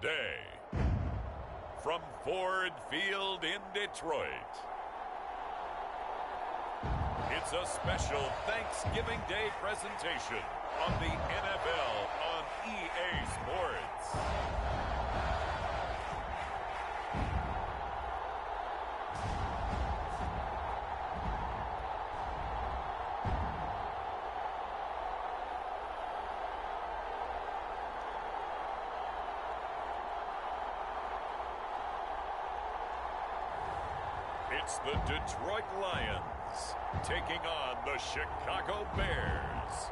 the day. From Ford Field in Detroit, it's a special Thanksgiving Day presentation on the NFL on EA Sports. It's the Detroit Lions taking on the Chicago Bears.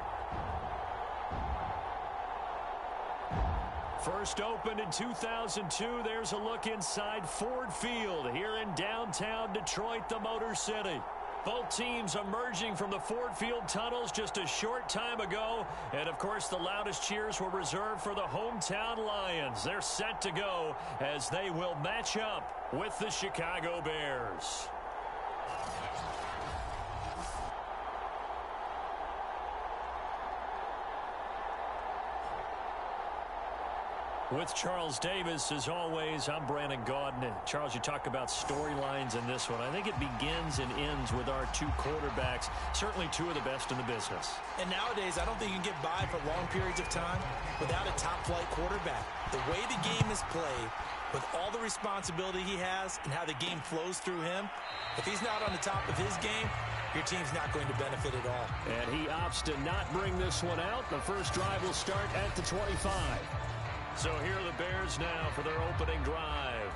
First opened in 2002, there's a look inside Ford Field here in downtown Detroit, the Motor City. Both teams emerging from the Ford Field tunnels just a short time ago. And, of course, the loudest cheers were reserved for the hometown Lions. They're set to go as they will match up with the Chicago Bears. With Charles Davis, as always, I'm Brandon Gaudin. And Charles, you talk about storylines in this one. I think it begins and ends with our two quarterbacks, certainly two of the best in the business. And nowadays, I don't think you can get by for long periods of time without a top-flight quarterback. The way the game is played, with all the responsibility he has and how the game flows through him, if he's not on the top of his game, your team's not going to benefit at all. And he opts to not bring this one out. The first drive will start at the 25. So here are the Bears now for their opening drive.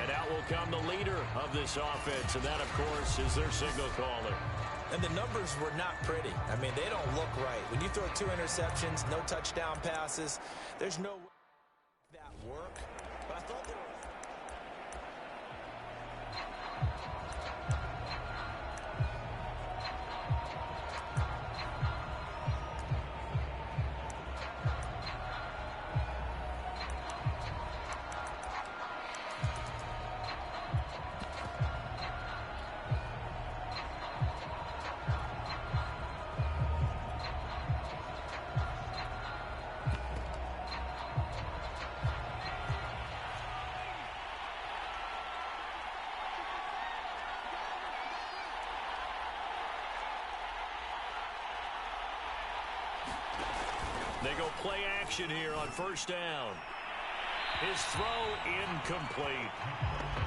And out will come the leader of this offense, and that, of course, is their signal caller. And the numbers were not pretty. I mean, they don't look right. When you throw 2 interceptions, no touchdown passes, there's no way that work. But I thought they were... They go play action here on first down. His throw incomplete.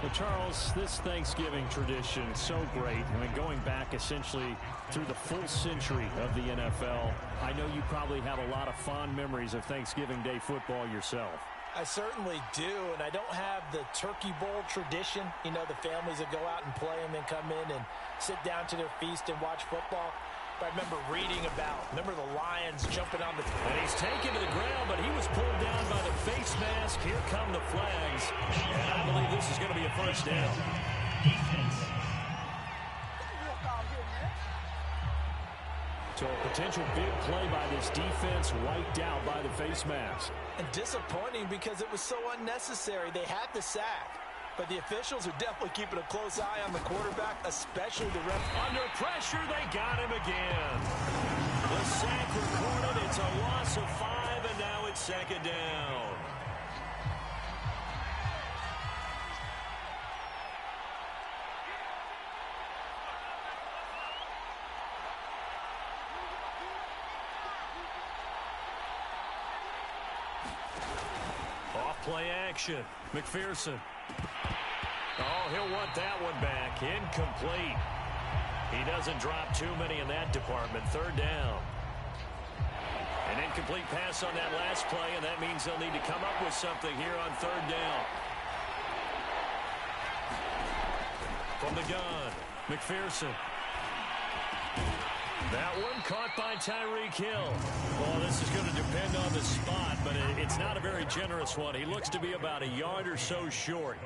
Well, Charles, this Thanksgiving tradition is so great. I mean, going back essentially through the full century of the NFL, I know you probably have a lot of fond memories of Thanksgiving Day football yourself. I certainly do, and I don't have the Turkey Bowl tradition. You know, the families that go out and play and then come in and sit down to their feast and watch football. I remember reading about, remember the Lions jumping on the... And he's taken to the ground, but he was pulled down by the face mask. Here come the flags. And I believe this is going to be a first down. So a potential big play by this defense wiped out by the face mask. And disappointing because it was so unnecessary. They had the sack. But the officials are definitely keeping a close eye on the quarterback, especially the ref. Under pressure, they got him again. The sack recorded. It's a loss of 5, and now it's second down. Off play action. McPherson. Oh, he'll want that one back. Incomplete. He doesn't drop too many in that department. Third down. An incomplete pass on that last play, and that means they'll need to come up with something here on third down. From the gun, McPherson. That one caught by Tyreek Hill. Well, this is going to depend on the spot, but it's not a very generous one. He looks to be about a yard or so short.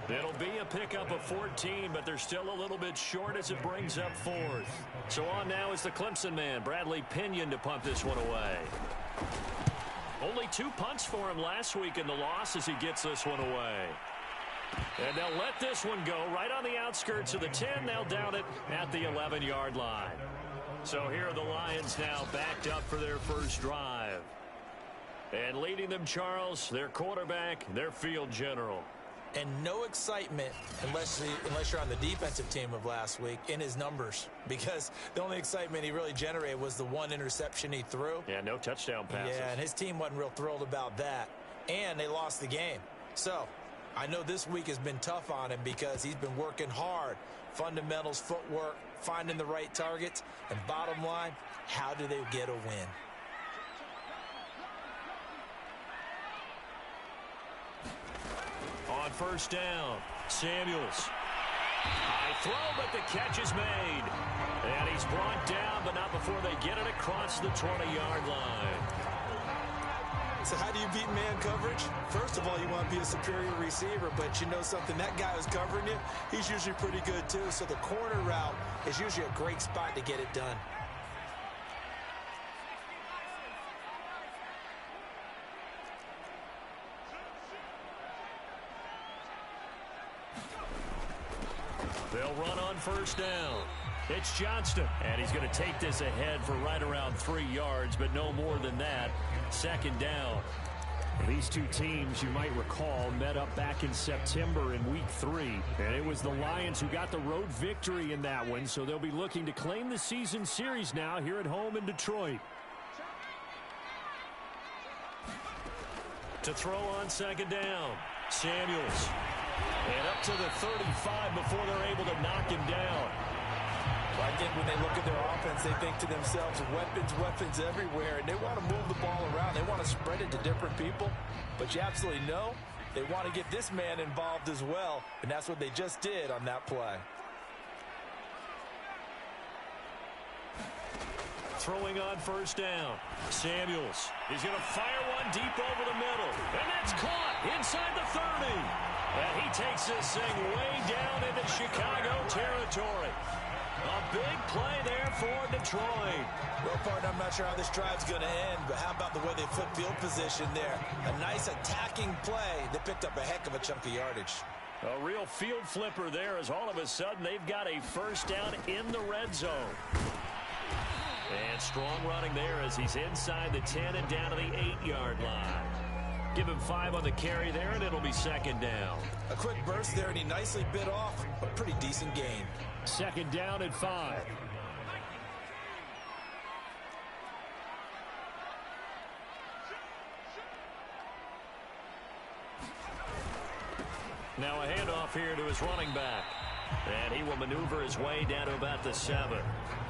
It'll be a pickup of 14, but they're still a little bit short as it brings up fourth. So on now is the Clemson man, Bradley Pinion, to punt this one away. Only 2 punts for him last week in the loss as he gets this one away. And they'll let this one go right on the outskirts of the 10. They'll down it at the 11-yard line. So here are the Lions now backed up for their first drive. And leading them, Charles, their quarterback, their field general. And no excitement unless you're on the defensive team of last week in his numbers, because the only excitement he really generated was the one interception he threw. Yeah, no touchdown passes. Yeah, and his team wasn't real thrilled about that. And they lost the game. So I know this week has been tough on him because he's been working hard. Fundamentals, footwork, finding the right targets. And bottom line, how do they get a win? On first down, Samuels. High throw, but the catch is made. And he's brought down, but not before they get it across the 20-yard line. So how do you beat man coverage? First of all, you want to be a superior receiver, but you know something, that guy who's covering you, he's usually pretty good too. So the corner route is usually a great spot to get it done. They'll run on first down. It's Johnston, and he's going to take this ahead for right around 3 yards, but no more than that. Second down. These two teams, you might recall, met up back in September in week 3, and it was the Lions who got the road victory in that one, so they'll be looking to claim the season series now here at home in Detroit. To throw on second down, Samuels. And up to the 35 before they're able to knock him down. Well, again, when they look at their offense, they think to themselves, weapons everywhere, and they want to move the ball around. They want to spread it to different people, but you absolutely know they want to get this man involved as well, and that's what they just did on that play. Throwing on first down, Samuels. He's going to fire one deep over the middle, and that's caught inside the 30. And he takes this thing way down into Chicago territory. A big play there for Detroit. Well, partner, I'm not sure how this drive's going to end, but how about the way they flip field position there? A nice attacking play that picked up a heck of a chunk of yardage. A real field flipper there, as all of a sudden they've got a first down in the red zone. And strong running there as he's inside the 10 and down to the 8-yard line. Give him 5 on the carry there, and it'll be second down. A quick burst there, and he nicely bit off a pretty decent gain. Second down and 5. Now a handoff here to his running back. And he will maneuver his way down to about the 7.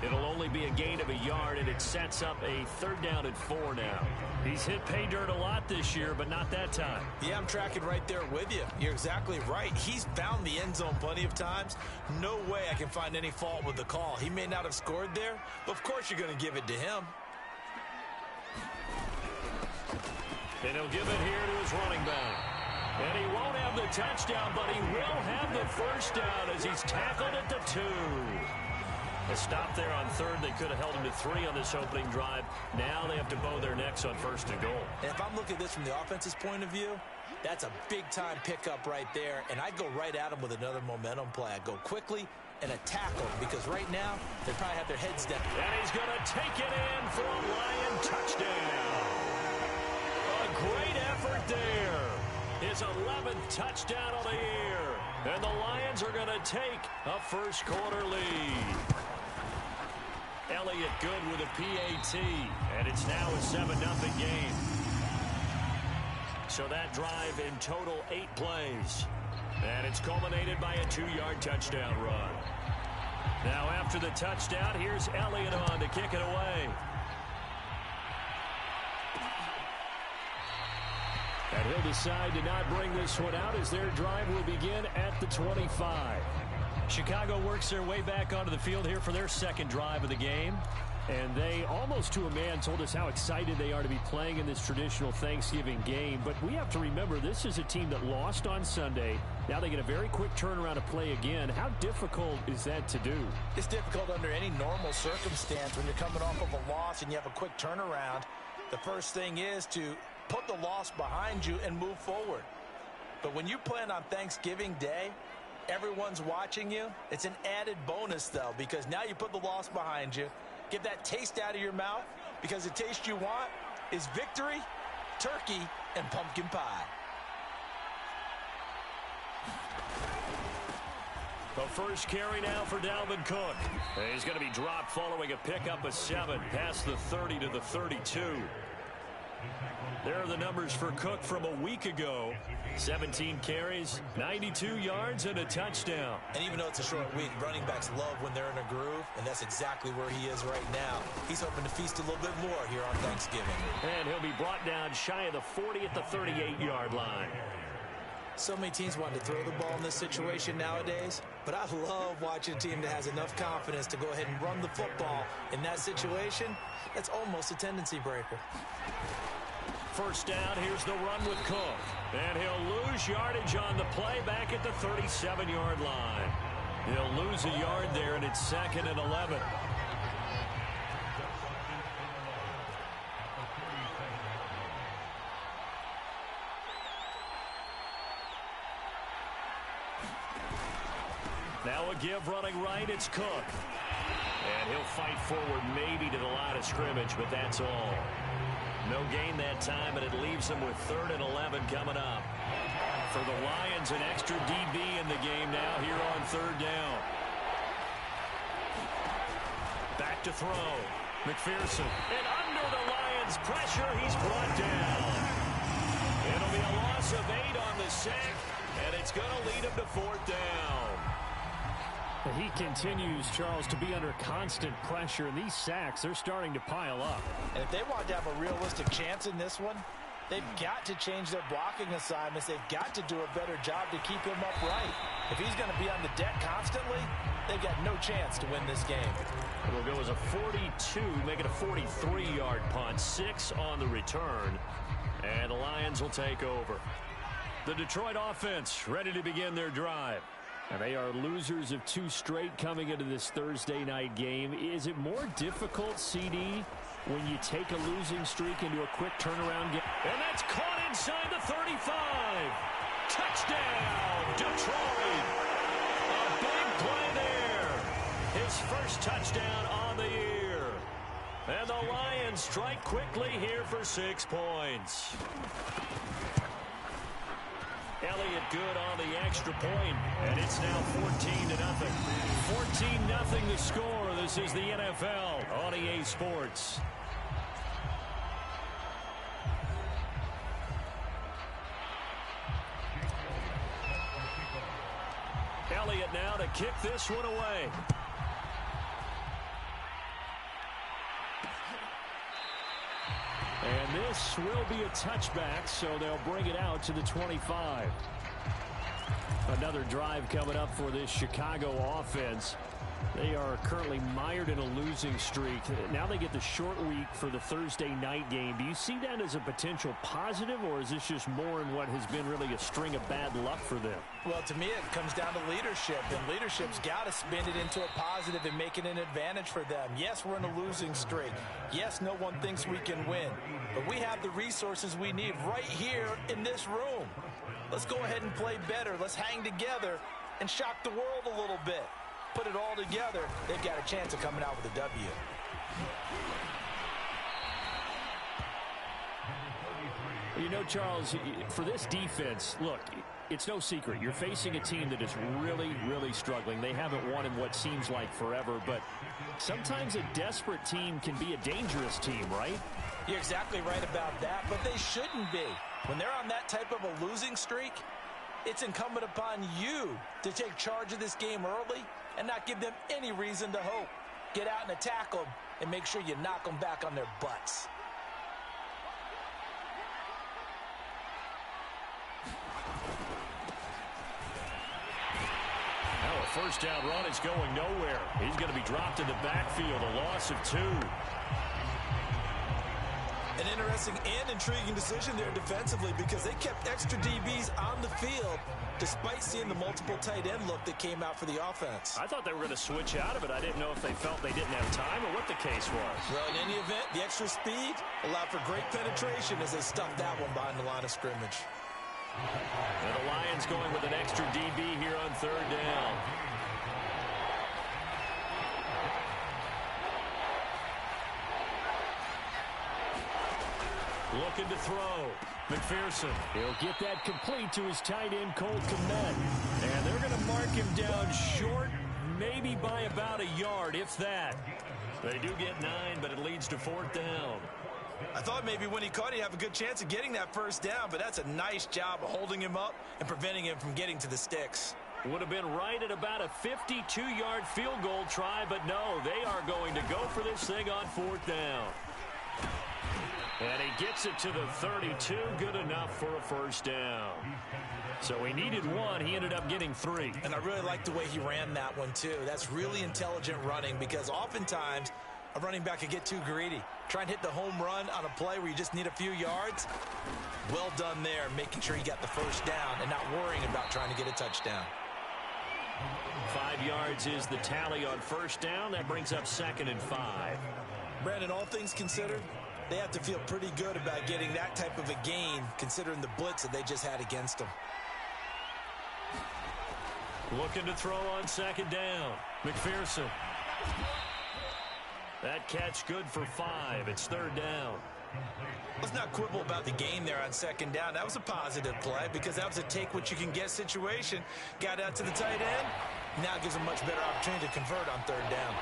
It'll only be a gain of a yard, and it sets up a third down and 4 now. He's hit pay dirt a lot this year, but not that time. Yeah, I'm tracking right there with you. You're exactly right. He's found the end zone plenty of times. No way I can find any fault with the call. He may not have scored there, but of course you're going to give it to him. And he'll give it here to his running back. And he won't have the touchdown, but he will have the first down as he's tackled at the 2. A stop there on third. They could have held him to 3 on this opening drive. Now they have to bow their necks on first and goal. And if I'm looking at this from the offense's point of view, that's a big-time pickup right there. And I'd go right at him with another momentum play. I'd go quickly and attack them because right now they probably have their heads down. And he's going to take it in for a Lion touchdown. A great effort there. His 11th touchdown of the year. And the Lions are going to take a first quarter lead. Elliott good with a PAT. And it's now a 7-0 game. So that drive in total 8 plays. And it's culminated by a 2-yard touchdown run. Now after the touchdown, here's Elliott on to kick it away. And he'll decide to not bring this one out as their drive will begin at the 25. Chicago works their way back onto the field here for their second drive of the game. And they, almost to a man, told us how excited they are to be playing in this traditional Thanksgiving game. But we have to remember, this is a team that lost on Sunday. Now they get a very quick turnaround to play again. How difficult is that to do? It's difficult under any normal circumstance when you're coming off of a loss and you have a quick turnaround. The first thing is to put the loss behind you and move forward. But when you plan on Thanksgiving Day, everyone's watching you. It's an added bonus, though, because now you put the loss behind you. Get that taste out of your mouth, because the taste you want is victory turkey, and pumpkin pie. The first carry now for Dalvin Cook. He's going to be dropped following a pickup of 7 past the 30 to the 32. There are the numbers for Cook from a week ago. 17 carries, 92 yards, and a touchdown. And even though it's a short week, running backs love when they're in a groove, and that's exactly where he is right now. He's hoping to feast a little bit more here on Thanksgiving. And he'll be brought down shy of the 40 at the 38-yard line. So many teams want to throw the ball in this situation nowadays, but I love watching a team that has enough confidence to go ahead and run the football. In that situation, that's almost a tendency breaker. First down, here's the run with Cook. And he'll lose yardage on the play back at the 37-yard line. He'll lose a yard there, and it's 2nd and 11. Now a give running right, it's Cook. And he'll fight forward maybe to the line of scrimmage, but that's all. No gain that time, and it leaves them with 3rd and 11 coming up. For the Lions, an extra DB in the game now here on 3rd down. Back to throw. McPherson. And under the Lions' pressure, he's brought down. It'll be a loss of 8 on the sack, and it's going to lead him to 4th down. He continues, Charles, to be under constant pressure, and these sacks, they're starting to pile up. And if they want to have a realistic chance in this one, they've got to change their blocking assignments. They've got to do a better job to keep him upright. If he's going to be on the deck constantly, they've got no chance to win this game. It'll go as a 42, make it a 43-yard punt, 6 on the return, and the Lions will take over. The Detroit offense ready to begin their drive. And they are losers of 2 straight coming into this Thursday night game. Is it more difficult, CD, when you take a losing streak into a quick turnaround game? And that's caught inside the 35. Touchdown, Detroit. A big play there. His first touchdown on the year. And the Lions strike quickly here for 6 points. Elliott good on the extra point, and it's now 14-0. 14-0 the score. This is the NFL on EA Sports. Elliott now to kick this one away. And this will be a touchback, so they'll bring it out to the 25. Another drive coming up for this Chicago offense. They are currently mired in a losing streak. Now they get the short week for the Thursday night game. Do you see that as a potential positive, or is this just more in what has been really a string of bad luck for them? Well, to me, it comes down to leadership, and leadership's got to spin it into a positive and make it an advantage for them. Yes, we're in a losing streak. Yes, no one thinks we can win, but we have the resources we need right here in this room. Let's go ahead and play better. Let's hang together and shock the world a little bit. Put it all together, they've got a chance of coming out with a W. You know, Charles, for this defense, look, it's no secret. You're facing a team that is really, really struggling. They haven't won in what seems like forever, but sometimes a desperate team can be a dangerous team, right? You're exactly right about that, but they shouldn't be. When they're on that type of a losing streak, it's incumbent upon you to take charge of this game early and not give them any reason to hope. Get out and attack them and make sure you knock them back on their butts. Now a first down run is going nowhere. He's going to be dropped in the backfield, a loss of 2. An interesting and intriguing decision there defensively because they kept extra DBs on the field despite seeing the multiple tight end look that came out for the offense. I thought they were going to switch out of it. I didn't know if they felt they didn't have time or what the case was. Well, in any event, the extra speed allowed for great penetration as they stuffed that one behind the line of scrimmage. And the Lions going with an extra DB here on 3rd down. Looking to throw. McPherson. He'll get that complete to his tight end, Cole Kmet. And they're going to mark him down short, maybe by about a yard, if that. They do get 9, but it leads to 4th down. I thought maybe when he caught it, he'd have a good chance of getting that first down, but that's a nice job of holding him up and preventing him from getting to the sticks. Would have been right at about a 52-yard field goal try, but no, they are going to go for this thing on 4th down. And he gets it to the 32, good enough for a first down. So he needed 1, he ended up getting 3. And I really like the way he ran that one, too. That's really intelligent running because oftentimes a running back can get too greedy. Try and hit the home run on a play where you just need a few yards. Well done there, making sure you got the first down and not worrying about trying to get a touchdown. 5 yards is the tally on first down. That brings up 2nd and 5. Brandon, all things considered, they have to feel pretty good about getting that type of a gain considering the blitz that they just had against them. Looking to throw on 2nd down. McPherson. That catch good for 5. It's 3rd down. Let's not quibble about the gain there on 2nd down. That was a positive play because that was a take-what-you-can-get situation. Got out to the tight end. Now gives a much better opportunity to convert on 3rd down.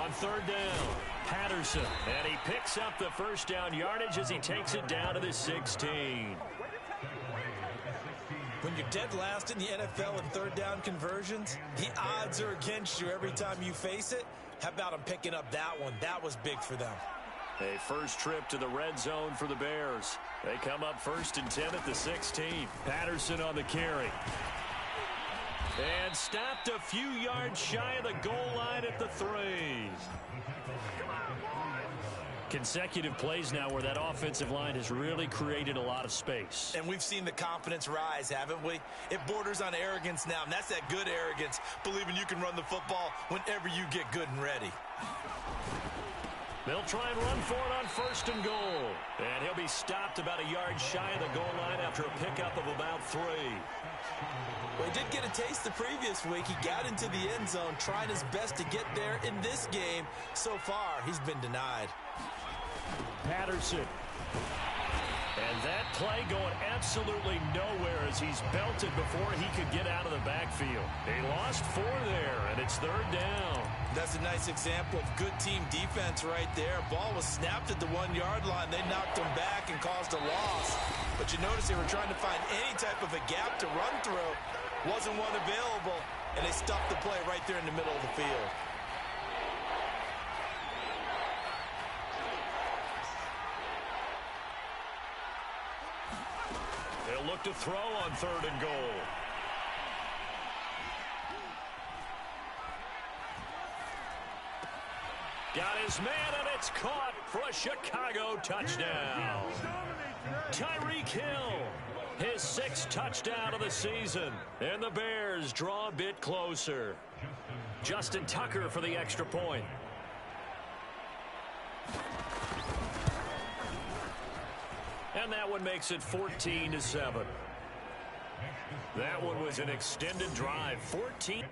On 3rd down, Patterson. And he picks up the first down yardage as he takes it down to the 16. When you're dead last in the NFL in 3rd down conversions, the odds are against you every time you face it. How about them picking up that one? That was big for them. A first trip to the red zone for the Bears. They come up 1st and 10 at the 16. Patterson on the carry. And stopped a few yards shy of the goal line at the 3. Consecutive plays now where that offensive line has really created a lot of space. And we've seen the confidence rise, haven't we? It borders on arrogance now, and that's that good arrogance, believing you can run the football whenever you get good and ready. They'll try and run for it on 1st and goal. And he'll be stopped about a yard shy of the goal line after a pickup of about 3. Well, he did get a taste the previous week. He got into the end zone, trying his best to get there in this game. So far, he's been denied. Patterson. And that play going absolutely nowhere as he's belted before he could get out of the backfield. He lost 4 there, and it's 3rd down. That's a nice example of good team defense right there. Ball was snapped at the 1-yard line. They knocked him back and caused a loss. But you notice they were trying to find any type of a gap to run through. Wasn't one available, and they stuffed the play right there in the middle of the field. They'll look to throw on 3rd and goal. Got his man, and it's caught for a Chicago touchdown. Tyreek Hill, his 6th touchdown of the season. And the Bears draw a bit closer. Justin Tucker for the extra point. And that one makes it 14-7. That one was an extended drive. 14.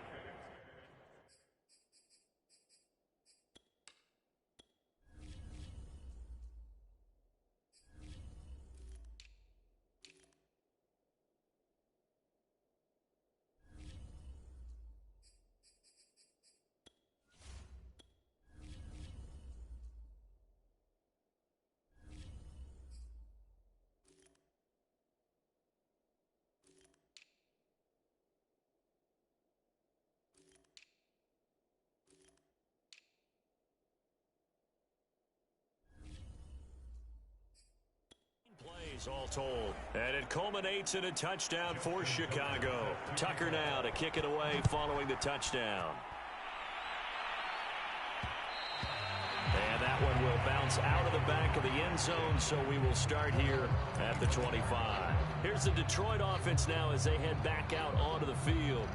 All told, and it culminates in a touchdown for Chicago. Tucker now to kick it away following the touchdown. And that one will bounce out of the back of the end zone, so we will start here at the 25. Here's the Detroit offense now as they head back out onto the field.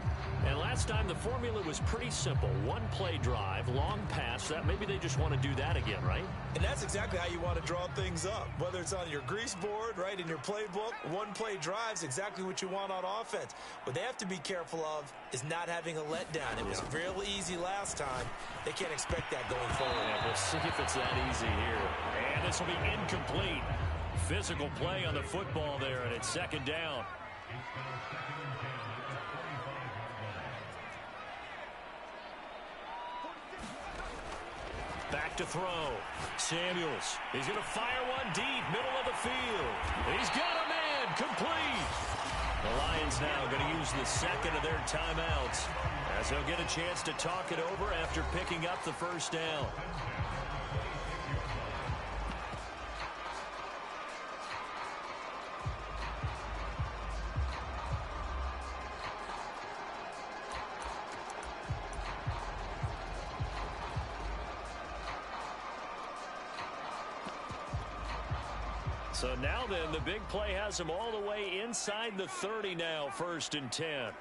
And last time the formula was pretty simple. One play drive, long pass. That maybe they just want to do that again, right? And that's exactly how you want to draw things up. Whether it's on your grease board, right, in your playbook, one play drive is exactly what you want on offense. What they have to be careful of is not having a letdown. It was real easy last time. They can't expect that going forward. Yeah, we'll see if it's that easy here. And this will be incomplete. Physical play on the football there, and it's second down. Back to throw. Samuels. He's going to fire one deep, middle of the field. He's got a man. Complete. The Lions now going to use the second of their timeouts as they'll get a chance to talk it over after picking up the first down. So now then, the big play has him all the way inside the 30 now, 1st and 10.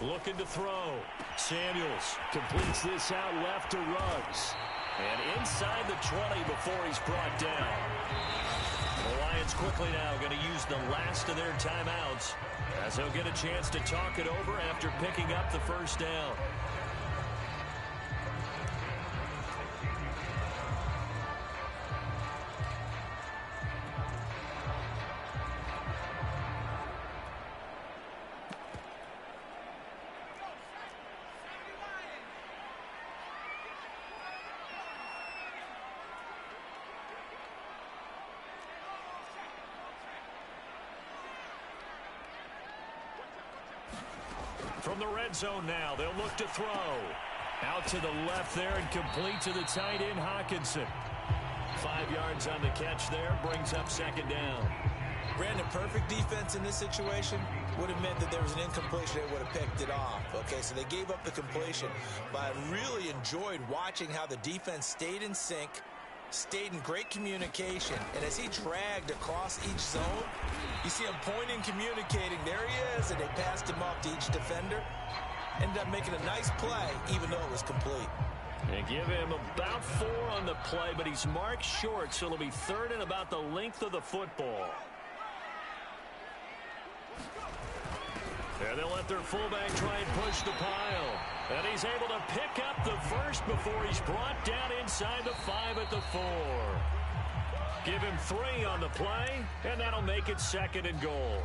Looking to throw. Samuels completes this out left to Ruggs. And inside the 20 before he's brought down. The Lions quickly now going to use the last of their timeouts as they'll get a chance to talk it over after picking up the first down. From the red zone now, they'll look to throw. Out to the left there and complete to the tight end, Hawkinson. 5 yards on the catch there, brings up second down. Brandon, perfect defense in this situation would have meant that there was an incompletion. They would have picked it off. Okay, so they gave up the completion. But I really enjoyed watching how the defense stayed in sync, stayed in great communication, and as he dragged across each zone, you see him pointing, communicating. There he is, and they passed him off to each defender. Ended up making a nice play, even though it was complete. They give him about 4 on the play, but he's marked short, so it'll be 3rd and about the length of the football. There, they'll let their fullback try and push the pile. And he's able to pick up the first before he's brought down inside the 5 at the 4. Give him 3 on the play, and that'll make it 2nd and goal.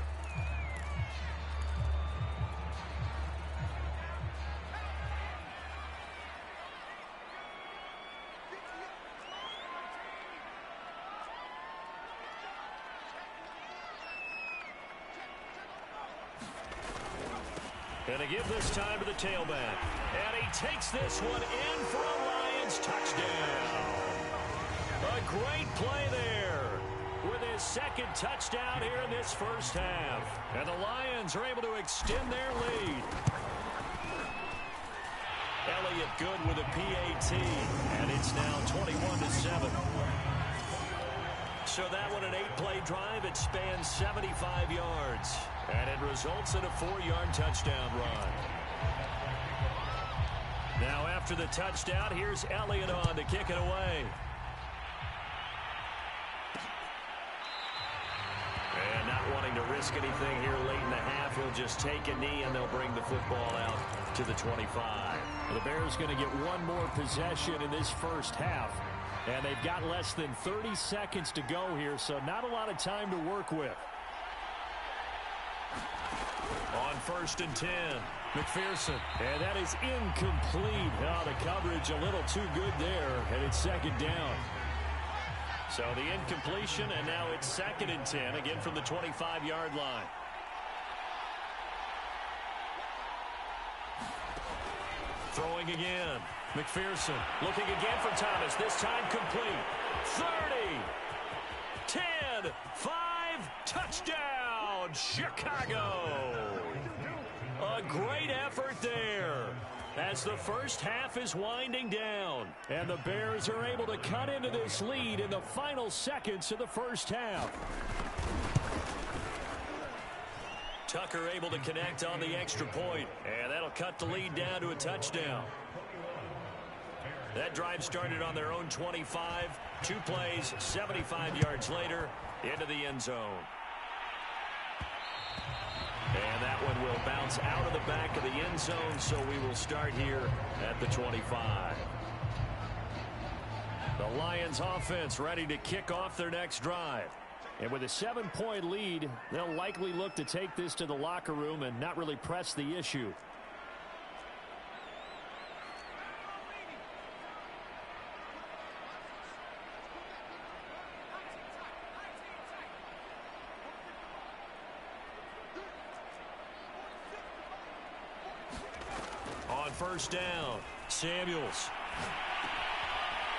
And to give this time to the tailback. And he takes this one in for a Lions touchdown. A great play there with his 2nd touchdown here in this first half. And the Lions are able to extend their lead. Elliott good with a PAT. And it's now 21-7. So that one, an 8-play drive. It spans 75 yards. And it results in a 4-yard touchdown run. Now after the touchdown, here's Elliott on to kick it away. And not wanting to risk anything here late in the half, he'll just take a knee and they'll bring the football out to the 25. The Bears going to get one more possession in this first half. And they've got less than 30 seconds to go here, so not a lot of time to work with. On 1st and 10, McPherson. And that is incomplete. Oh, the coverage a little too good there, and it's 2nd down. So the incompletion, and now it's 2nd and 10, again from the 25-yard line. Throwing again. McPherson looking again for Thomas. This time complete. 30, 10, 5, touchdown, Chicago. A great effort there as the first half is winding down. And the Bears are able to cut into this lead in the final seconds of the first half. Tucker able to connect on the extra point, and that'll cut the lead down to a touchdown. That drive started on their own 25. 2 plays, 75 yards later, into the end zone. And that one will bounce out of the back of the end zone, so we will start here at the 25. The Lions offense ready to kick off their next drive. And with a 7-point lead, they'll likely look to take this to the locker room and not really press the issue. On first down, Samuels.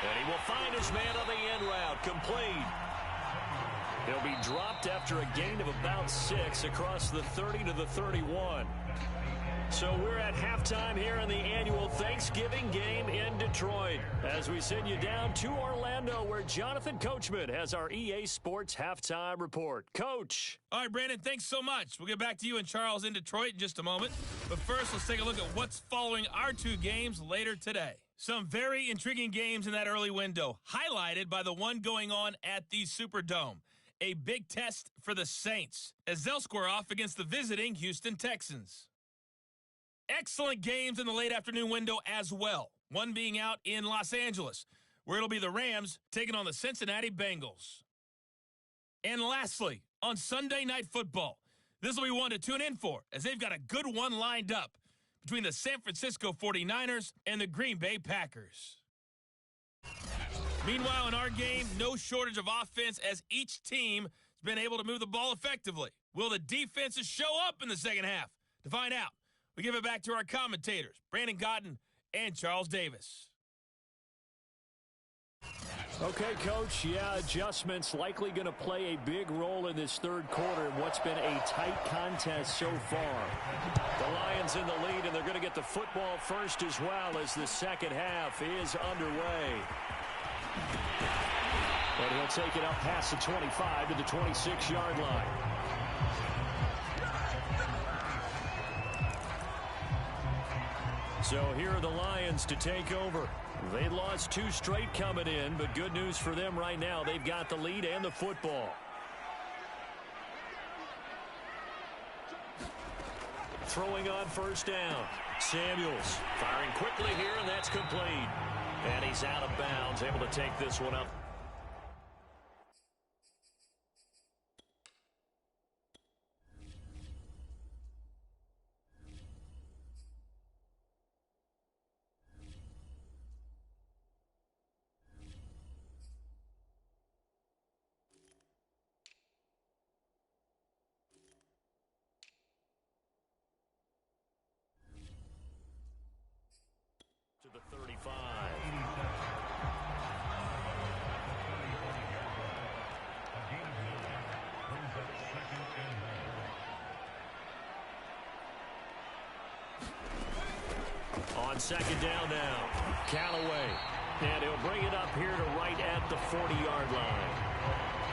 And he will find his man on the end route, complete. He'll be dropped after a gain of about 6 across the 30 to the 31. So we're at halftime here in the annual Thanksgiving game in Detroit as we send you down to Orlando where Jonathan Coachman has our EA Sports halftime report. Coach. All right, Brandon, thanks so much. We'll get back to you and Charles in Detroit in just a moment. But first, let's take a look at what's following our 2 games later today. Some very intriguing games in that early window, highlighted by the one going on at the Superdome. A big test for the Saints as they'll square off against the visiting Houston Texans. Excellent games in the late afternoon window as well, one being out in Los Angeles, where it'll be the Rams taking on the Cincinnati Bengals. And lastly, on Sunday Night Football, this will be one to tune in for as they've got a good one lined up between the San Francisco 49ers and the Green Bay Packers. Meanwhile, in our game, no shortage of offense as each team has been able to move the ball effectively. Will the defenses show up in the second half? To find out, we give it back to our commentators, Brandon Godden and Charles Davis. Okay, Coach, yeah, adjustments likely going to play a big role in this third quarter in what's been a tight contest so far. The Lions in the lead, and they're going to get the football first as well as the second half is underway. And he'll take it up past the 25 to the 26-yard line. So here are the Lions to take over. They lost 2 straight coming in, but good news for them right now. They've got the lead and the football. Throwing on first down. Samuels firing quickly here, and that's complete. And he's out of bounds, able to take this one up. To the 35. On second down now, Callaway. And he'll bring it up here to right at the 40-yard line.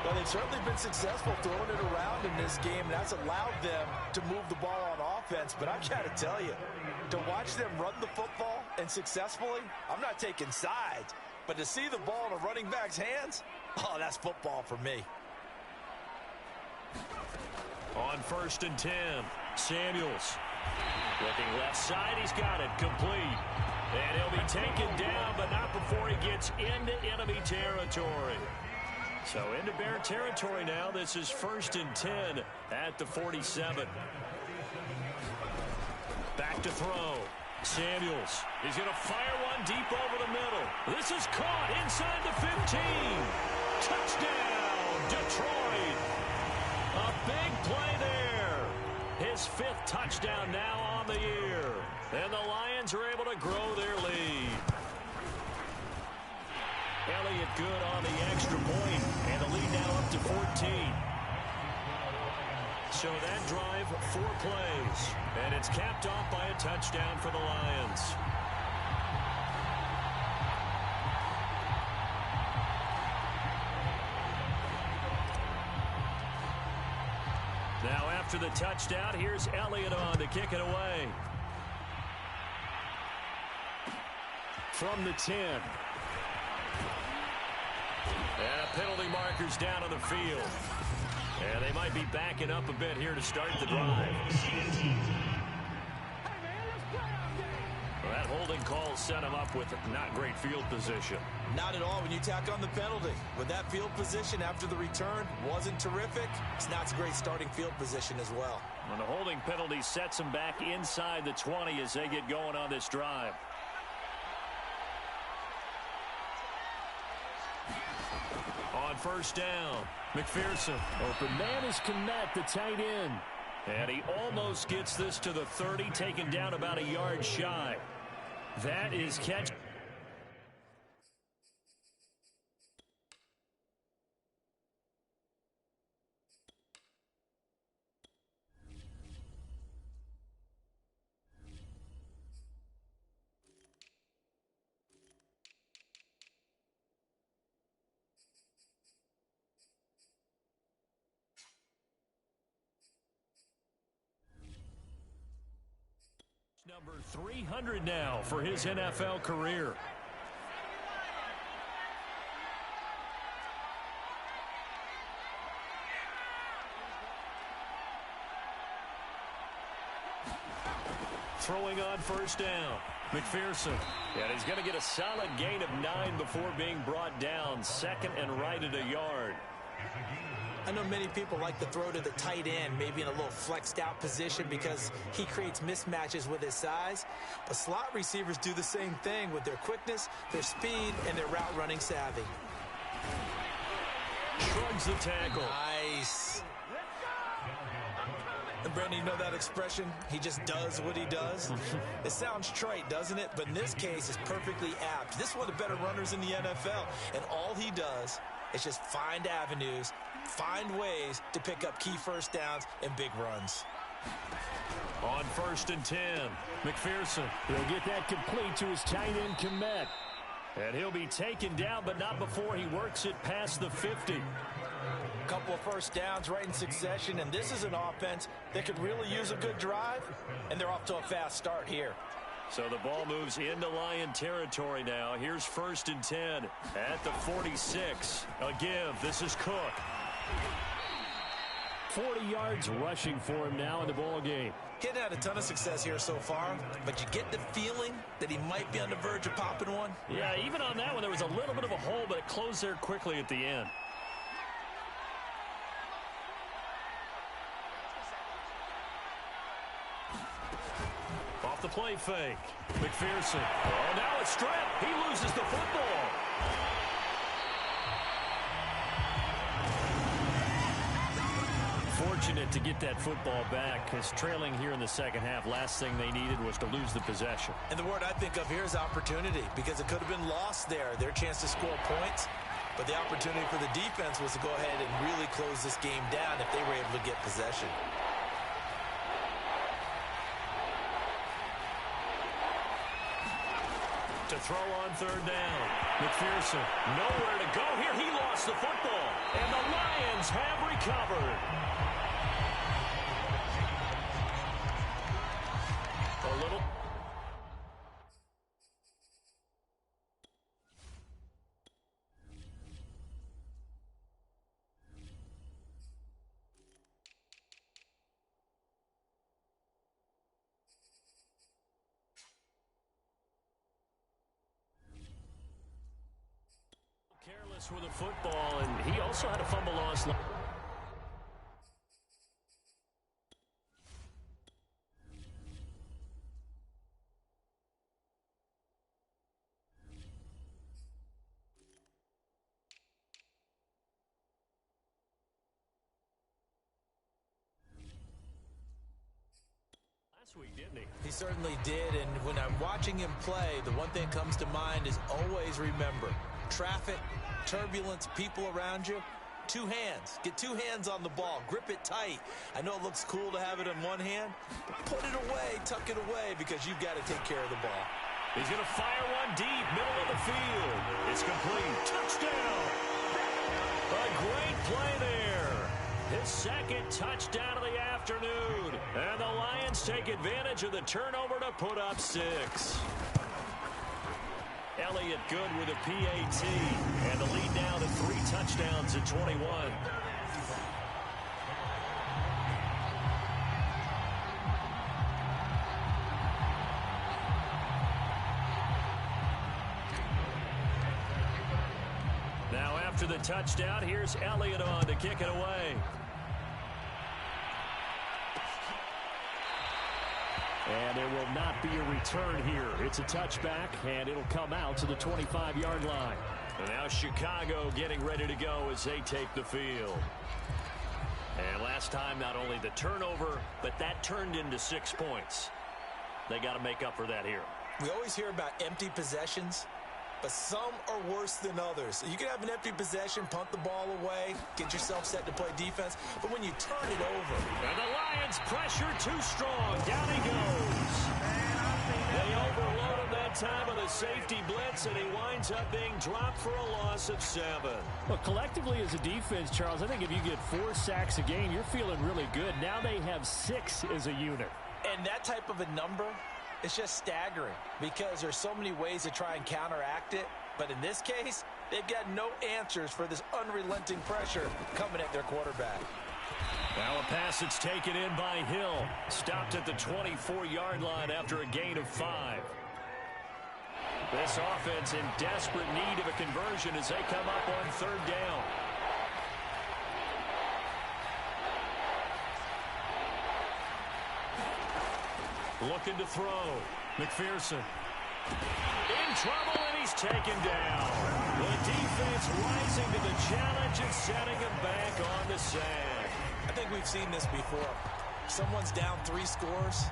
Well, they've certainly been successful throwing it around in this game, and that's allowed them to move the ball on offense. But I've got to tell you, to watch them run the football and successfully, I'm not taking sides. But to see the ball in a running back's hands, oh, that's football for me. On first and 10, Samuels. Looking left side, he's got it, complete. And he'll be taken down, but not before he gets into enemy territory. So into Bear territory now. This is first and 10 at the 47. Back to throw. Samuels. He's going to fire one deep over the middle. This is caught inside the 15. Touchdown, Detroit. A big play there. His 5th touchdown now on the year. And the Lions are able to grow their lead. Elliott good on the extra point, and the lead now up to 14. So that drive, 4 plays, and it's capped off by a touchdown for the Lions. Now after the touchdown, here's Elliott on to kick it away. from the 10. And a penalty marker's down on the field. And they might be backing up a bit here to start the drive. Well, that holding call set him up with not great field position. Not at all when you tack on the penalty. With that field position after the return wasn't terrific, it's not a great starting field position as well. And the holding penalty sets them back inside the 20 as they get going on this drive. On first down, McPherson. Open man is Kmet, the tight end. And he almost gets this to the 30, taken down about a yard shy. That is catch. Number 300 now for his NFL career. Throwing on first down, McPherson. And he's going to get a solid gain of 9 before being brought down. Second and right at a yard. I know many people like to throw to the tight end, maybe in a little flexed out position because he creates mismatches with his size. But slot receivers do the same thing with their quickness, their speed, and their route running savvy. Shrugs the tackle. Nice. And Brandon, you know that expression? He just does what he does? It sounds trite, doesn't it? But in this case, it's perfectly apt. This is one of the better runners in the NFL. And all he does is just find avenues, find ways to pick up key first downs and big runs. On first and 10, McPherson. He'll get that complete to his tight end, Kmet. And he'll be taken down, but not before he works it past the 50. A couple of first downs right in succession, and this is an offense that could really use a good drive, and they're off to a fast start here. So the ball moves into Lion territory now. Here's first and 10 at the 46. A give. This is Cook. 40 yards rushing for him now in the ball game. He hadn't had a ton of success here so far, but you get the feeling that he might be on the verge of popping one. Yeah, even on that one, there was a little bit of a hole, but it closed there quickly at the end. Off the play fake. McPherson. Oh, now it's stripped. He loses the football. Fortunate to get that football back, because trailing here in the second half, last thing they needed was to lose the possession. And the word I think of here is opportunity, because it could have been lost there, their chance to score points. But the opportunity for the defense was to go ahead and really close this game down if they were able to get possession. To throw on third down. McPherson, nowhere to go here. He lost the football. And the Lions have recovered. A little. Careless with a football, and he also had a fumble loss. Last week, didn't he? He certainly did, and when I'm watching him play, the one thing that comes to mind is always remember, traffic, turbulence, people around you, two hands. Get two hands on the ball. Grip it tight. I know it looks cool to have it in one hand, but put it away, tuck it away, because you've got to take care of the ball. He's going to fire one deep, middle of the field. It's complete. Touchdown! A great play there. His second touchdown of the afternoon. And the Lions take advantage of the turnover to put up 6. lay it good with a PAT. And the lead now to 3 touchdowns at 21. Now after the touchdown, here's Elliott on to kick it away. And there will not be a return here. It's a touchback, and it'll come out to the 25-yard line. And now Chicago getting ready to go as they take the field. And last time, not only the turnover, but that turned into 6 points. They got to make up for that here. We always hear about empty possessions, but some are worse than others. You can have an empty possession, punt the ball away, get yourself set to play defense, but when you turn it over. And the Lions pressure too strong. Down he goes. They overload him that time with a safety blitz, and he winds up being dropped for a loss of 7. Well, collectively as a defense, Charles, I think if you get 4 sacks a game, you're feeling really good. Now they have 6 as a unit. And that type of a number, it's just staggering because there's so many ways to try and counteract it. But in this case, they've got no answers for this unrelenting pressure coming at their quarterback. Now a pass that's taken in by Hill. Stopped at the 24-yard line after a gain of 5. This offense in desperate need of a conversion as they come up on 3rd down. Looking to throw. McPherson. In trouble, and he's taken down. The defense rising to the challenge and setting him back on the sand. I think we've seen this before. Someone's down 3 scores.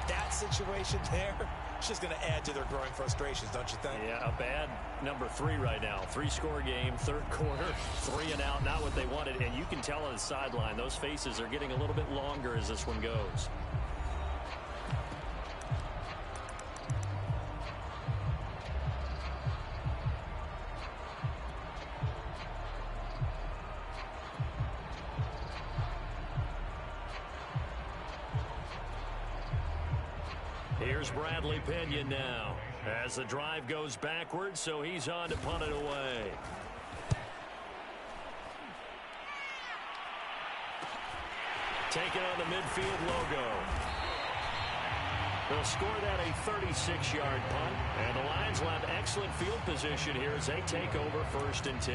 That situation there, it's just going to add to their growing frustrations, don't you think? Yeah, a bad number 3 right now. 3-score game, 3rd quarter, 3 and out, not what they wanted. And you can tell on the sideline, those faces are getting a little bit longer as this one goes. Here's Bradley Pinion now as the drive goes backwards, so he's on to punt it away. Taking on the midfield logo. They'll score that a 36-yard punt, and the Lions will have excellent field position here as they take over 1st and 10.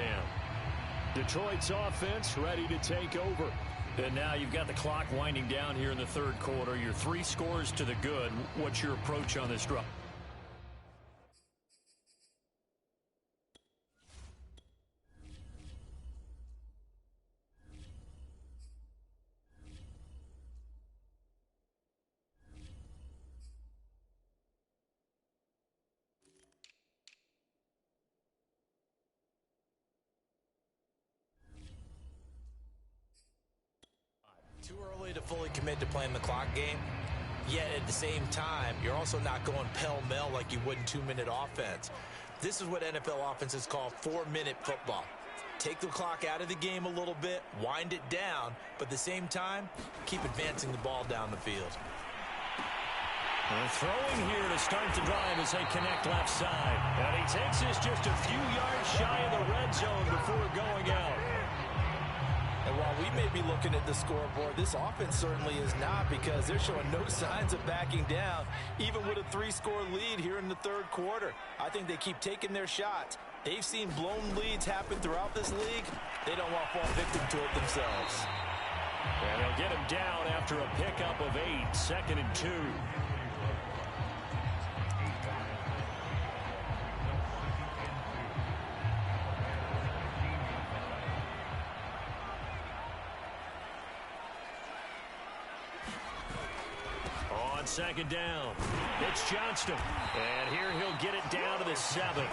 Detroit's offense ready to take over. And now you've got the clock winding down here in the 3rd quarter. You're 3 scores to the good. What's your approach on this drive? Too early to fully commit to playing the clock game, yet at the same time, you're also not going pell-mell like you would in 2-minute offense. This is what NFL offenses call 4-minute football. Take the clock out of the game a little bit, wind it down, but at the same time, keep advancing the ball down the field. And throwing here to start the drive as they connect left side. And he takes this just a few yards shy of the red zone before going out. And while we may be looking at the scoreboard, this offense certainly is not, because they're showing no signs of backing down, even with a 3-score lead here in the 3rd quarter. I think they keep taking their shots. They've seen blown leads happen throughout this league. They don't want to fall victim to it themselves. And they'll get him down after a pickup of 8, 2nd and 2. On 2nd down, it's Johnston. And here he'll get it down to the 7.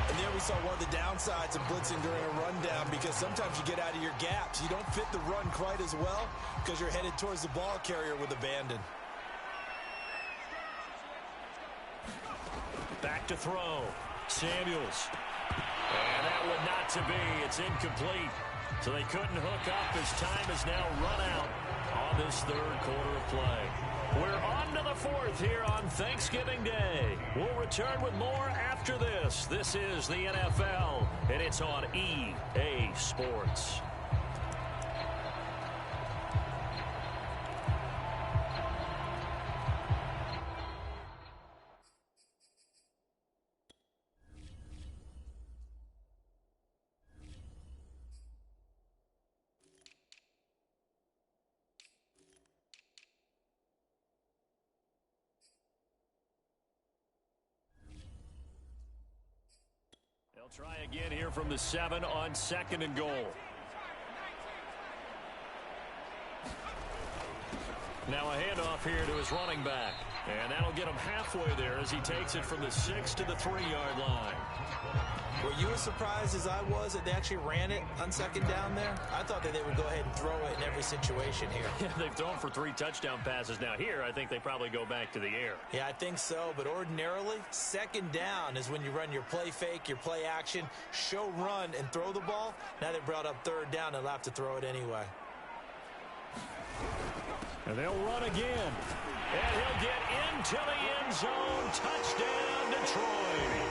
And there we saw one of the downsides of blitzing during a rundown, because sometimes you get out of your gaps. You don't fit the run quite as well because you're headed towards the ball carrier with abandon. Back to throw. Samuels. And that one not to be. It's incomplete. So they couldn't hook up as time is now run out on this 3rd quarter of play. We're on to the fourth here on Thanksgiving Day. We'll return with more after this. This is the NFL, and it's on EA Sports. They'll try again here from the 7 on 2nd and goal. Now a handoff here to his running back. And that'll get him halfway there as he takes it from the 6 to the 3-yard line. Were you as surprised as I was that they actually ran it on 2nd down there? I thought that they would go ahead and throw it in every situation here. Yeah, they've thrown for 3 touchdown passes. Now here, I think they probably go back to the air. Yeah, I think so. But ordinarily, 2nd down is when you run your play fake, your play action, show run, and throw the ball. Now they brought up 3rd down and they'll have to throw it anyway. And they'll run again. And he'll get into the end zone. Touchdown, Detroit.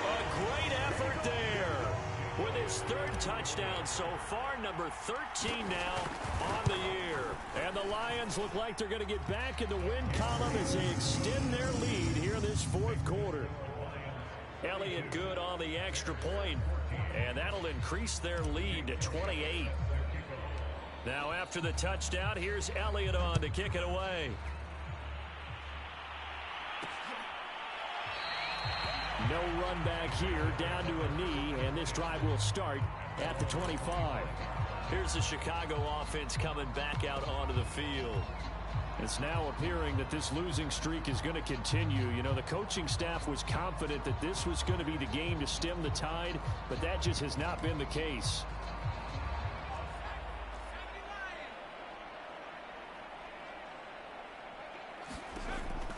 A great effort there. With his 3rd touchdown so far, number 13 now on the year. And the Lions look like they're going to get back in the win column as they extend their lead here in this 4th quarter. Elliott good on the extra point, and that'll increase their lead to 28. Now after the touchdown, here's Elliott on to kick it away. No run back here, down to a knee, and this drive will start at the 25. Here's the Chicago offense coming back out onto the field. It's now appearing that this losing streak is going to continue. You know, the coaching staff was confident that this was going to be the game to stem the tide, but that just has not been the case.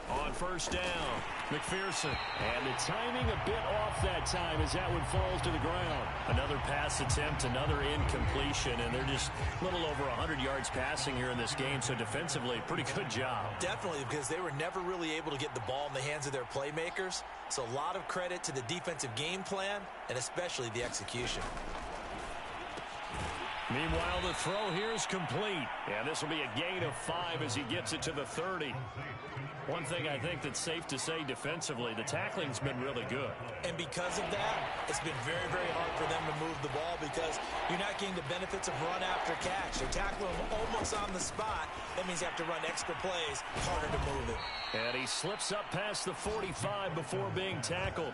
On 1st down, McPherson. And the timing a bit off that time as that one falls to the ground. Another pass attempt, another incompletion, and they're just a little over 100 yards passing here in this game, so defensively, pretty good job. Definitely, because they were never really able to get the ball in the hands of their playmakers, so a lot of credit to the defensive game plan, and especially the execution. Meanwhile, the throw here is complete, and this will be a gain of 5 as he gets it to the 30. One thing I think that's safe to say defensively, the tackling's been really good. And because of that, it's been very, very hard for them to move the ball because you're not getting the benefits of run after catch. They're tackling them almost on the spot. That means you have to run extra plays, harder to move it. And he slips up past the 45 before being tackled.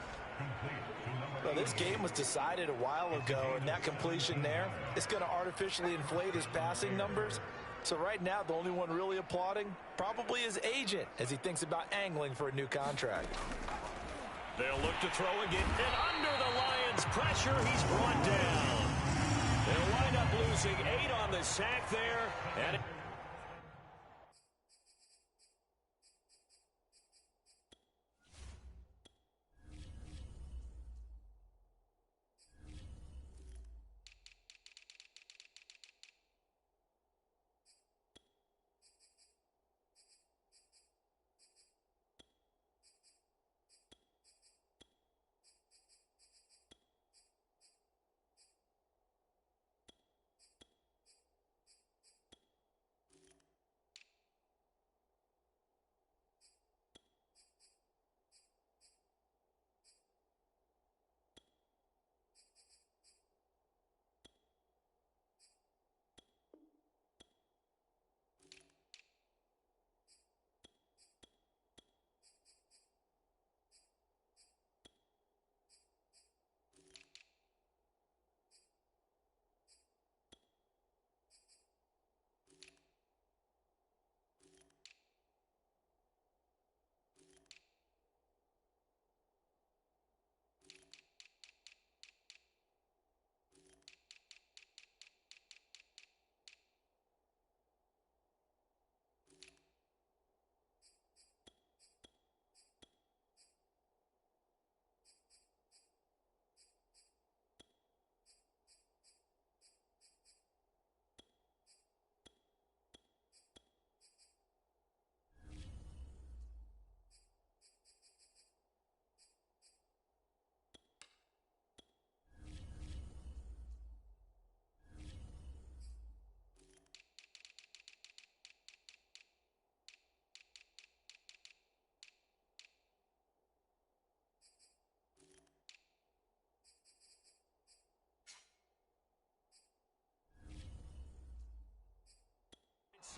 Well, this game was decided a while ago, and that completion there, it's going to artificially inflate his passing numbers. So right now, the only one really applauding probably his agent as he thinks about angling for a new contract. They'll look to throw again, and under the Lions' pressure, he's brought down. They'll wind up losing 8 on the sack there. And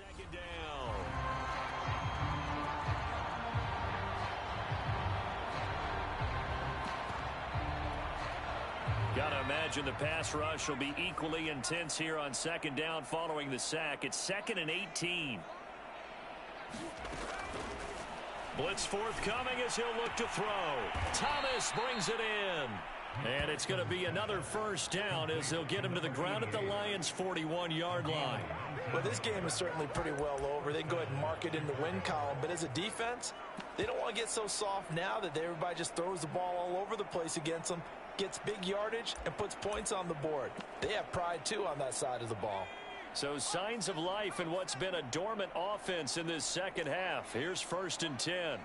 second down. Gotta imagine the pass rush will be equally intense here on second down following the sack. It's 2nd and 18. Blitz forthcoming as he'll look to throw. Thomas brings it in. And it's going to be another first down as they'll get him to the ground at the Lions' 41-yard line. Well, this game is certainly pretty well over. They can go ahead and mark it in the win column. But as a defense, they don't want to get so soft now that everybody just throws the ball all over the place against them, gets big yardage, and puts points on the board. They have pride, too, on that side of the ball. So signs of life in what's been a dormant offense in this second half. Here's 1st and 10.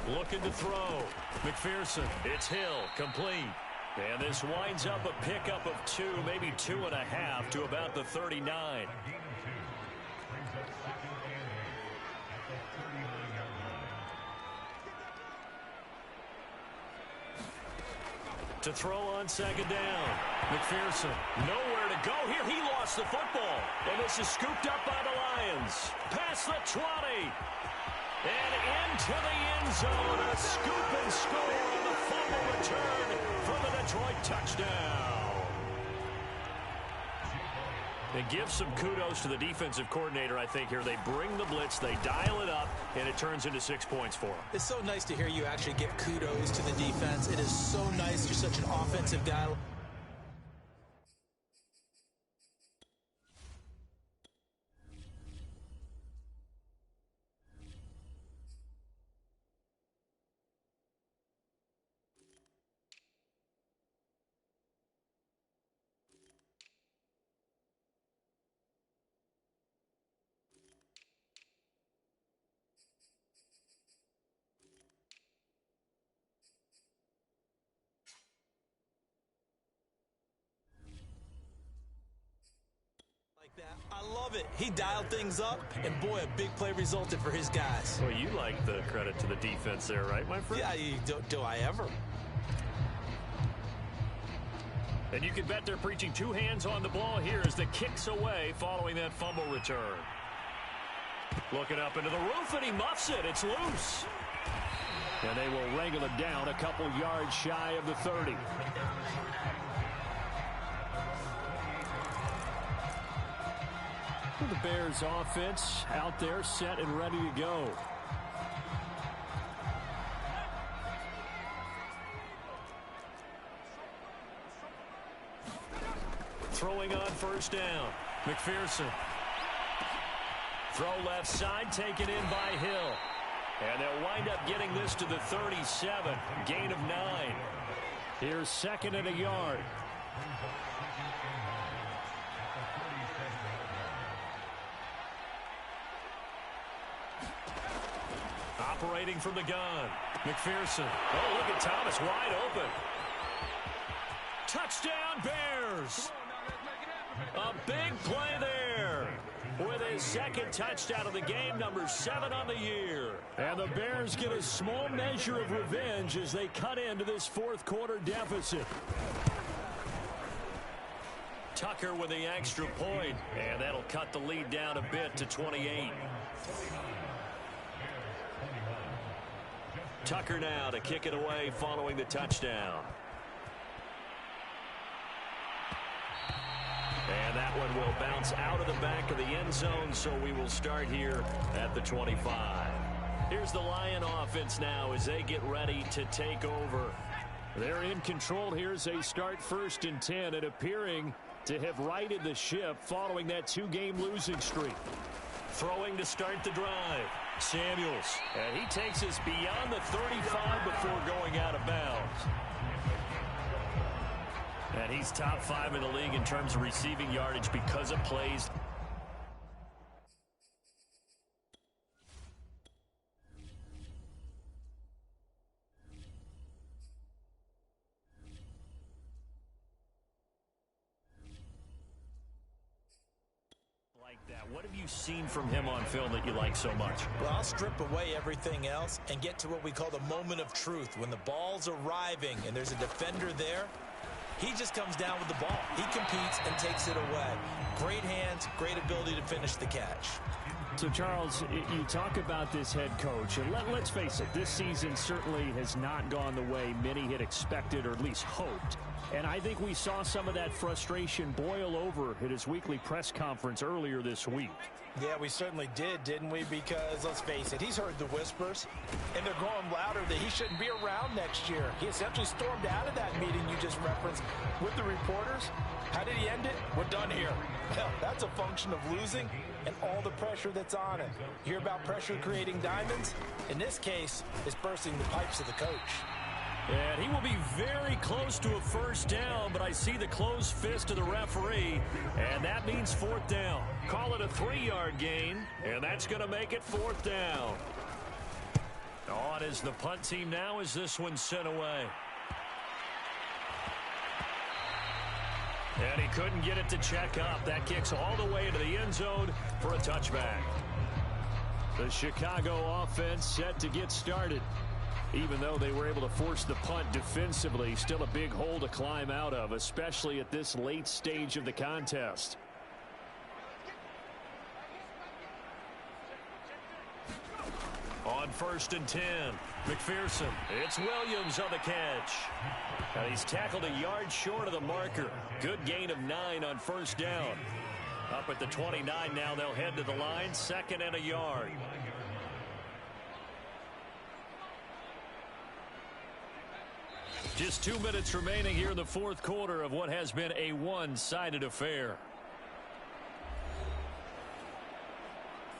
Looking to throw. McPherson. It's Hill. Complete. And this winds up a pickup of 2, maybe 2.5 to about the 39. To throw on second down. McPherson. Nowhere to go here. He lost the football. And this is scooped up by the Lions. Past the 20. And into the end zone. A scoop and score on the fumble return for the Detroit touchdown. It gives some kudos to the defensive coordinator, I think, here. They bring the blitz, they dial it up, and it turns into 6 points for them. It's so nice to hear you actually give kudos to the defense. It is so nice. You're such an offensive guy. That. I love it. He dialed things up, and boy, a big play resulted for his guys. Well, you like the credit to the defense there, right, my friend? Yeah, do I ever? And you can bet they're preaching 2 hands on the ball here as the kick's away following that fumble return. Looking up into the roof, and he muffs it. It's loose. And they will wrangle it down a couple yards shy of the 30. The Bears offense out there set and ready to go. Throwing on first down. McPherson. Throw left side, taken in by Hill. And they'll wind up getting this to the 37. Gain of 9. Here's 2nd and a yard. Operating from the gun. McPherson. Oh, look at Thomas wide open. Touchdown, Bears. A big play there. With his 2nd touchdown of the game, number 7 on the year. And the Bears get a small measure of revenge as they cut into this 4th quarter deficit. Tucker with the extra point. And that'll cut the lead down a bit to 28. Tucker now to kick it away following the touchdown. And that one will bounce out of the back of the end zone, so we will start here at the 25. Here's the Lion offense now as they get ready to take over. They're in control here as they start 1st and 10 and appearing to have righted the ship following that 2-game losing streak. Throwing to start the drive. Samuels. And he takes us beyond the 35 before going out of bounds. And he's top 5 in the league in terms of receiving yardage because of plays. That. What have you seen from him on film that you like so much? Well, I'll strip away everything else and get to what we call the moment of truth. When the ball's arriving and there's a defender there, He just comes down with the ball. He competes and takes it away. Great hands, great ability to finish the catch. So, Charles, you talk about this head coach, and let's face it, this season certainly has not gone the way many had expected or at least hoped. And I think we saw some of that frustration boil over at his weekly press conference earlier this week. Yeah, we certainly did, didn't we? Because, let's face it, he's heard the whispers, and they're growing louder that he shouldn't be around next year. He essentially stormed out of that meeting you just referenced with the reporters. How did he end it? We're done here. Hell, that's a function of losing and all the pressure that's on it. You hear about pressure creating diamonds? In this case, it's bursting the pipes of the coach. And he will be very close to a first down, but I see the closed fist of the referee, and that means fourth down. Call it a 3-yard gain, and that's going to make it fourth down. On is the punt team now as this one's sent away. And he couldn't get it to check up. That kicks all the way into the end zone for a touchback. The Chicago offense set to get started. Even though they were able to force the punt defensively, still a big hole to climb out of, especially at this late stage of the contest. On 1st and 10, McPherson. It's Williams on the catch. And he's tackled a yard short of the marker. Good gain of 9 on first down. Up at the 29 now, they'll head to the line, 2nd and a yard. Just 2 minutes remaining here in the fourth quarter of what has been a one-sided affair.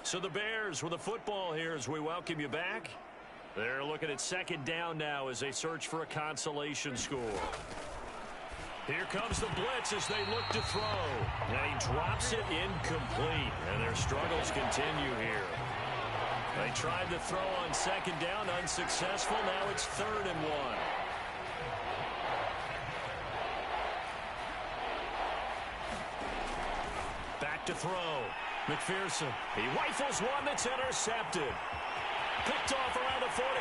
So the Bears with the football here as we welcome you back. They're looking at 2nd down now as they search for a consolation score. Here comes the blitz as they look to throw. And he drops it incomplete. And their struggles continue here. They tried to throw on 2nd down, unsuccessful. Now it's 3rd and 1. Back to throw. McPherson. He rifles one that's intercepted. Picked off around the 41.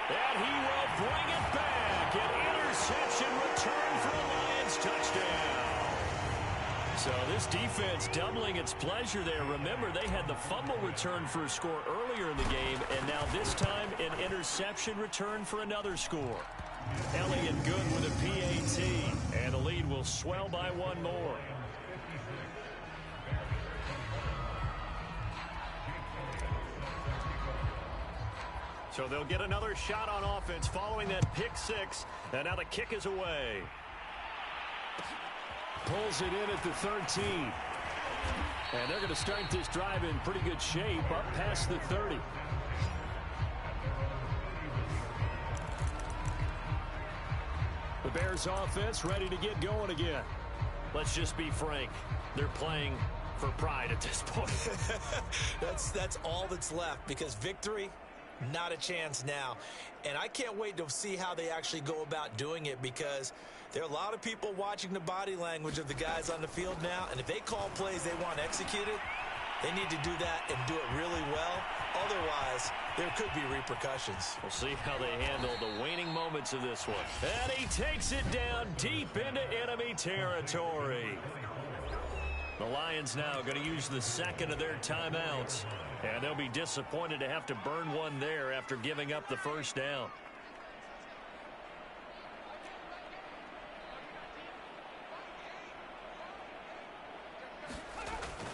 And he will bring it back. An interception return for a Lions touchdown. So this defense doubling its pleasure there. Remember, they had the fumble return for a score earlier in the game. And now this time, an interception return for another score. Elliott good with a PAT. And the lead will swell by one more. So they'll get another shot on offense following that pick 6. And now the kick is away. Pulls it in at the 13. And they're going to start this drive in pretty good shape up past the 30. The Bears offense ready to get going again. Let's just be frank. They're playing for pride at this point. That's all that's left, because victory, not a chance now. And I can't wait to see how they actually go about doing it, because there are a lot of people watching the body language of the guys on the field now, and if they call plays they want executed, they need to do that and do it really well. Otherwise, there could be repercussions. We'll see how they handle the waning moments of this one. And he takes it down deep into enemy territory. The Lions now going to use the 2nd of their timeouts. And they'll be disappointed to have to burn one there after giving up the first down.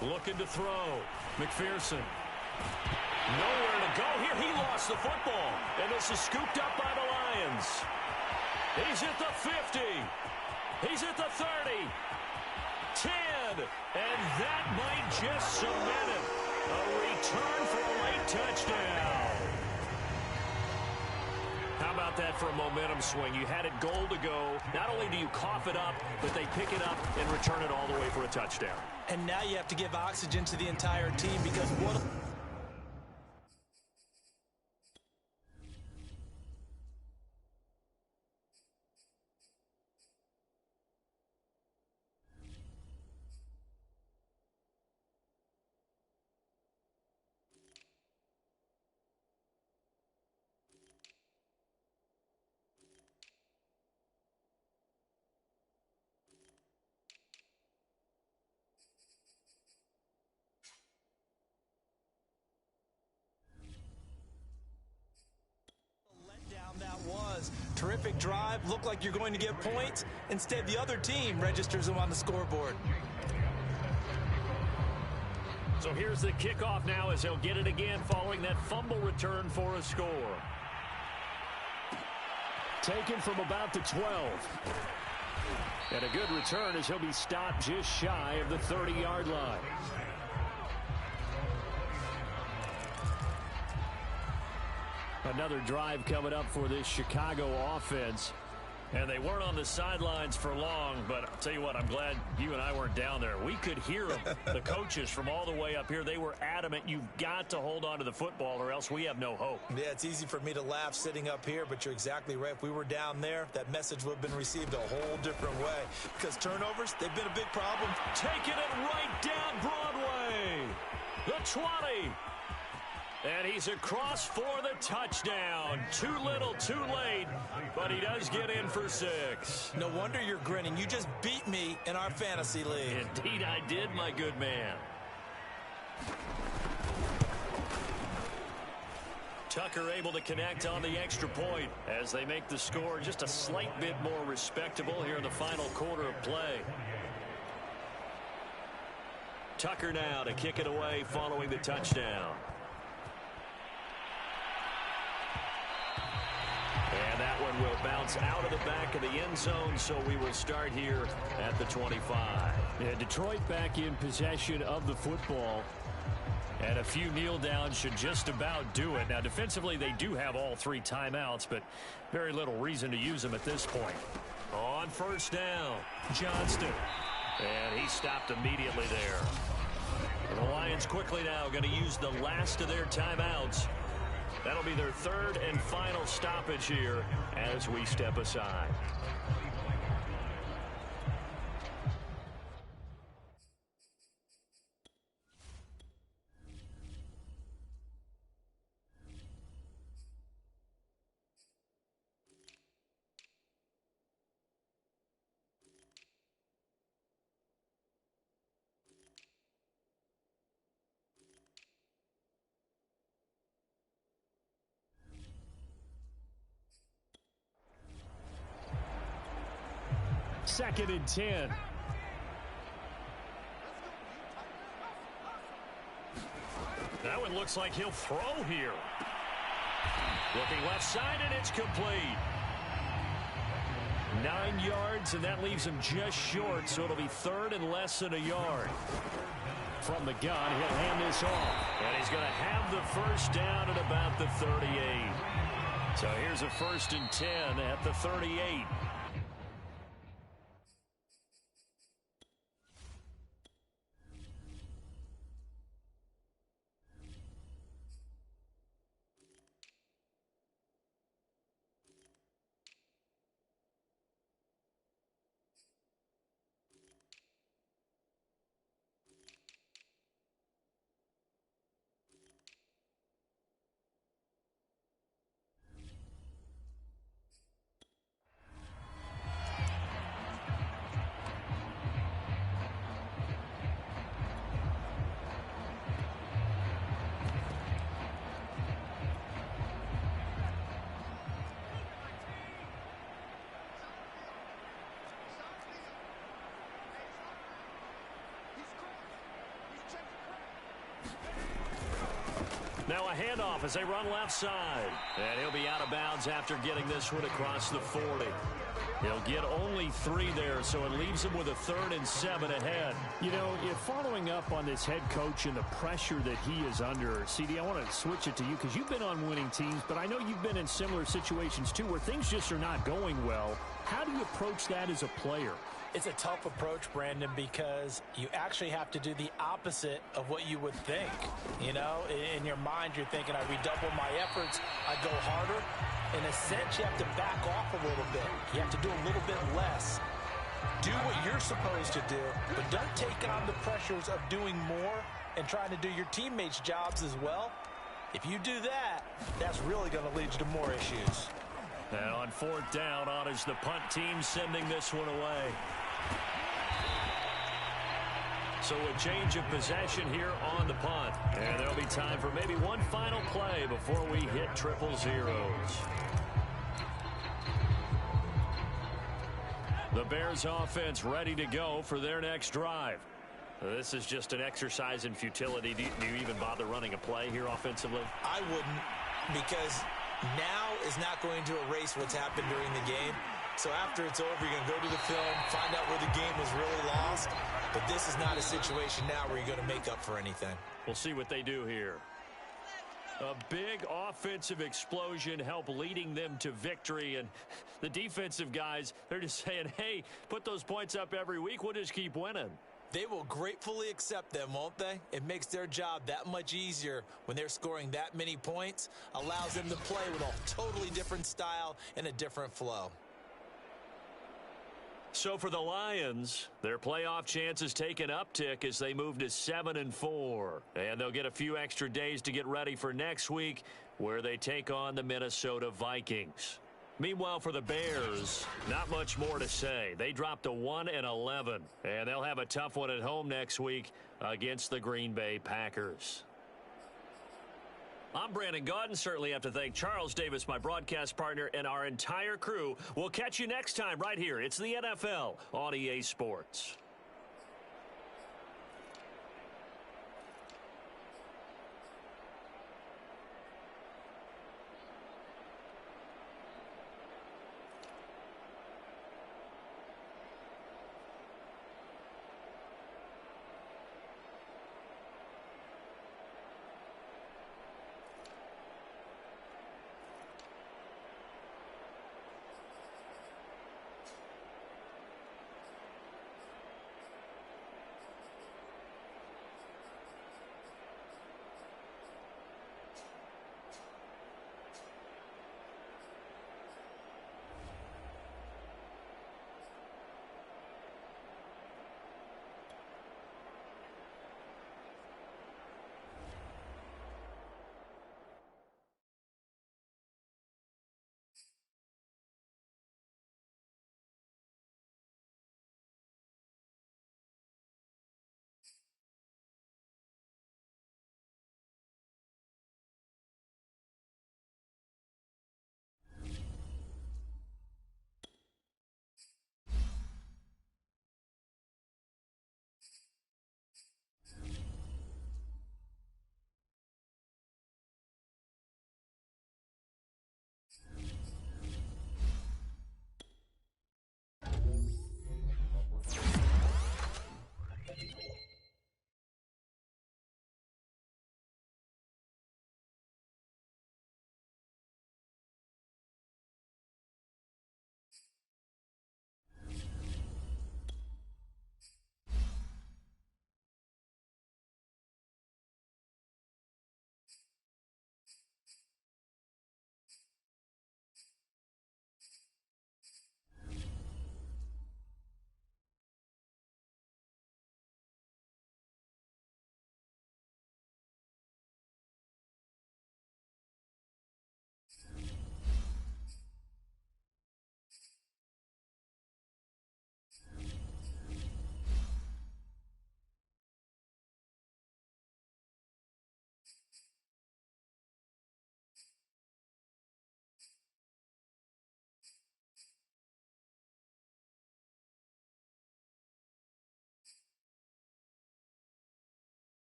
Looking to throw. McPherson. Nowhere to go here. He lost the football. And this is scooped up by the Lions. He's at the 50. He's at the 30. 10. And that might just cement it. A return for a late touchdown. How about that for a momentum swing? You had it goal to go. Not only do you cough it up, but they pick it up and return it all the way for a touchdown. And now you have to give oxygen to the entire team, because what... terrific drive. Look like you're going to get points. Instead, the other team registers them on the scoreboard. So here's the kickoff now as he'll get it again following that fumble return for a score. Taken from about the 12. And a good return as he'll be stopped just shy of the 30-yard line. Another drive coming up for this Chicago offense. And they weren't on the sidelines for long, but I'll tell you what, I'm glad you and I weren't down there. We could hear them, the coaches from all the way up here. They were adamant, you've got to hold on to the football or else we have no hope. Yeah, it's easy for me to laugh sitting up here, but you're exactly right. If we were down there, that message would have been received a whole different way. Because turnovers, they've been a big problem. Taking it right down Broadway. The 20. And he's across for the touchdown. Too little, too late, but he does get in for 6. No wonder you're grinning. You just beat me in our fantasy league. Indeed I did, my good man. Tucker able to connect on the extra point as they make the score just a slight bit more respectable here in the final quarter of play. Tucker now to kick it away following the touchdown. And that one will bounce out of the back of the end zone, so we will start here at the 25. Yeah, Detroit back in possession of the football. And a few kneel downs should just about do it. Now, defensively, they do have all 3 timeouts, but very little reason to use them at this point. On first down, Johnston. And he stopped immediately there. And the Lions quickly now going to use the last of their timeouts. That'll be their 3rd and final stoppage here as we step aside. Second and 10. That one looks like he'll throw here. Looking left side, and it's complete. 9 yards, and that leaves him just short, so it'll be 3rd and less than a yard. From the gun, he'll hand this off. And he's going to have the first down at about the 38. So here's a 1st and 10 at the 38. Now a handoff as they run left side. And he'll be out of bounds after getting this one across the 40. He'll get only 3 there, so it leaves him with a 3rd and 7 ahead. You know, if following up on this head coach and the pressure that he is under, CD, I want to switch it to you because you've been on winning teams, but I know you've been in similar situations too where things just are not going well. How do you approach that as a player? It's a tough approach, Brandon, because you actually have to do the opposite of what you would think. You know, in your mind, you're thinking, I redouble my efforts, I go harder. In a sense, you have to back off a little bit. You have to do a little bit less. Do what you're supposed to do, but don't take on the pressures of doing more and trying to do your teammates' jobs as well. If you do that, that's really going to lead you to more issues. And on 4th down, on is the punt team sending this one away. So a change of possession here on the punt. And there'll be time for maybe one final play before we hit triple zeros. The Bears offense ready to go for their next drive. This is just an exercise in futility. Do you even bother running a play here offensively? I wouldn't, because now is not going to erase what's happened during the game. So after it's over, you're going to go to the film, find out where the game was really lost. But this is not a situation now where you're going to make up for anything. We'll see what they do here. A big offensive explosion helped leading them to victory. And the defensive guys, they're just saying, hey, put those points up every week. We'll just keep winning. They will gratefully accept them, won't they? It makes their job that much easier when they're scoring that many points. Allows them to play with a totally different style and a different flow. So for the Lions, their playoff chances take an uptick as they move to 7-4. And they'll get a few extra days to get ready for next week, where they take on the Minnesota Vikings. Meanwhile, for the Bears, not much more to say. They dropped to 1-11, and they'll have a tough one at home next week against the Green Bay Packers. I'm Brandon Gaudin. Certainly have to thank Charles Davis, my broadcast partner, and our entire crew. We'll catch you next time right here. It's the NFL on EA Sports.